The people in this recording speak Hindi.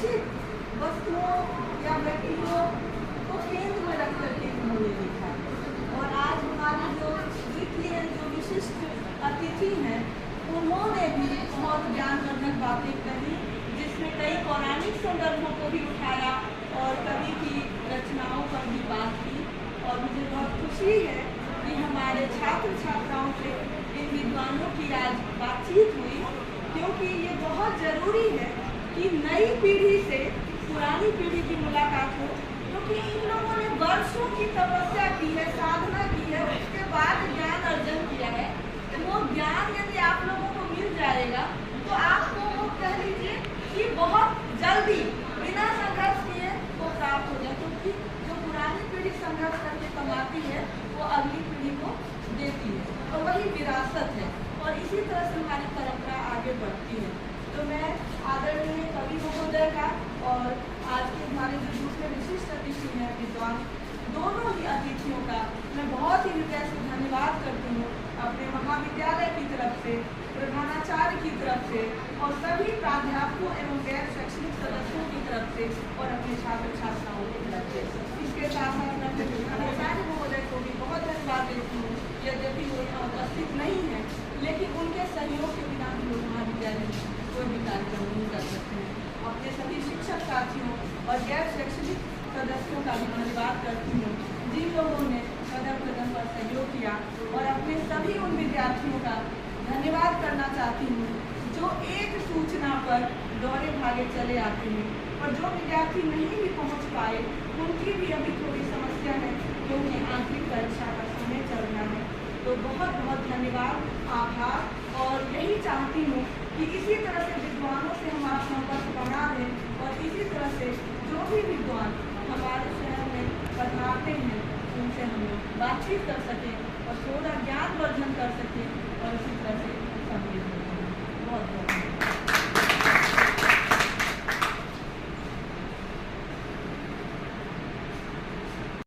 निश्चित वस्तुओं या व्यक्तियों को केंद्र में रख करके उन्होंने लिखा। और आज हमारे जो द्वितीय जो विशिष्ट अतिथि हैं, उन्होंने भी बहुत ज्ञानवर्धक बातें कही, जिसमें कई पौराणिक संदर्भों को भी उठाया और कवि की रचनाओं पर भी बात की। और मुझे बहुत खुशी है कि हमारे छात्र छात्राओं से इन विद्वानों की आज बातचीत हुई, क्योंकि ये बहुत ज़रूरी है कि नई पीढ़ी से पुरानी पीढ़ी की मुलाकात हो, क्योंकि इन लोगों ने वर्षों की तपस्या की है, साधना की है, उसके बाद ज्ञान अर्जन किया है। वो ज्ञान यदि आप लोगों को मिल जाएगा तो आपको वो कह लीजिए कि बहुत जल्दी बिना संघर्ष किए वो प्राप्त हो जाए, क्योंकि जो पुरानी पीढ़ी संघर्ष करके कमाती है वो अगली पीढ़ी को देती है, तो वही विरासत है। और इसी तरह से हमारी परंपरा आगे बढ़ती है। तो मैं आदरणीय कवि महोदय का और आज के हमारे जो दूसरे विशिष्ट अतिथि हैं विद्वान, दोनों ही अतिथियों का मैं बहुत ही हृदय से धन्यवाद करती हूँ, अपने महाविद्यालय की तरफ से, प्रधानाचार्य की तरफ से और सभी प्राध्यापकों एवं गैर शैक्षणिक सदस्यों की तरफ से और अपने छात्र छात्राओं की तरफ से। इसके साथ साथ मैं अपने प्रधानाचार्य महोदय को भी बहुत धन्यवाद देती हूँ, यद्यपि वो यहाँ उपस्थित नहीं है, लेकिन उनके सहयोग के बिना हम लोग महाविद्यालय में कोई भी कार्यक्रम नहीं कर सकते हैं। अपने सभी शिक्षक साथियों और गैर शैक्षणिक सदस्यों का भी धन्यवाद करती हूँ, जिन लोगों ने कदम कदम पर सहयोग किया। और अपने सभी उन विद्यार्थियों का धन्यवाद करना चाहती हूँ जो एक सूचना पर दौड़े भागे चले आते हैं, और जो विद्यार्थी नहीं भी पहुँच पाए उनकी भी अभी थोड़ी समस्या है, क्योंकि आंतरिक परीक्षा का समय चल रहा है। तो बहुत बहुत धन्यवाद, आभार। और यही चाहती हूँ कि इसी तरह से विद्वानों से हमारा संपर्क बना रहे, और इसी तरह से जो भी विद्वान हमारे शहर में पधारते हैं उनसे हम लोग बातचीत कर सकें और थोड़ा ज्ञान वर्धन कर सकें, और इसी तरह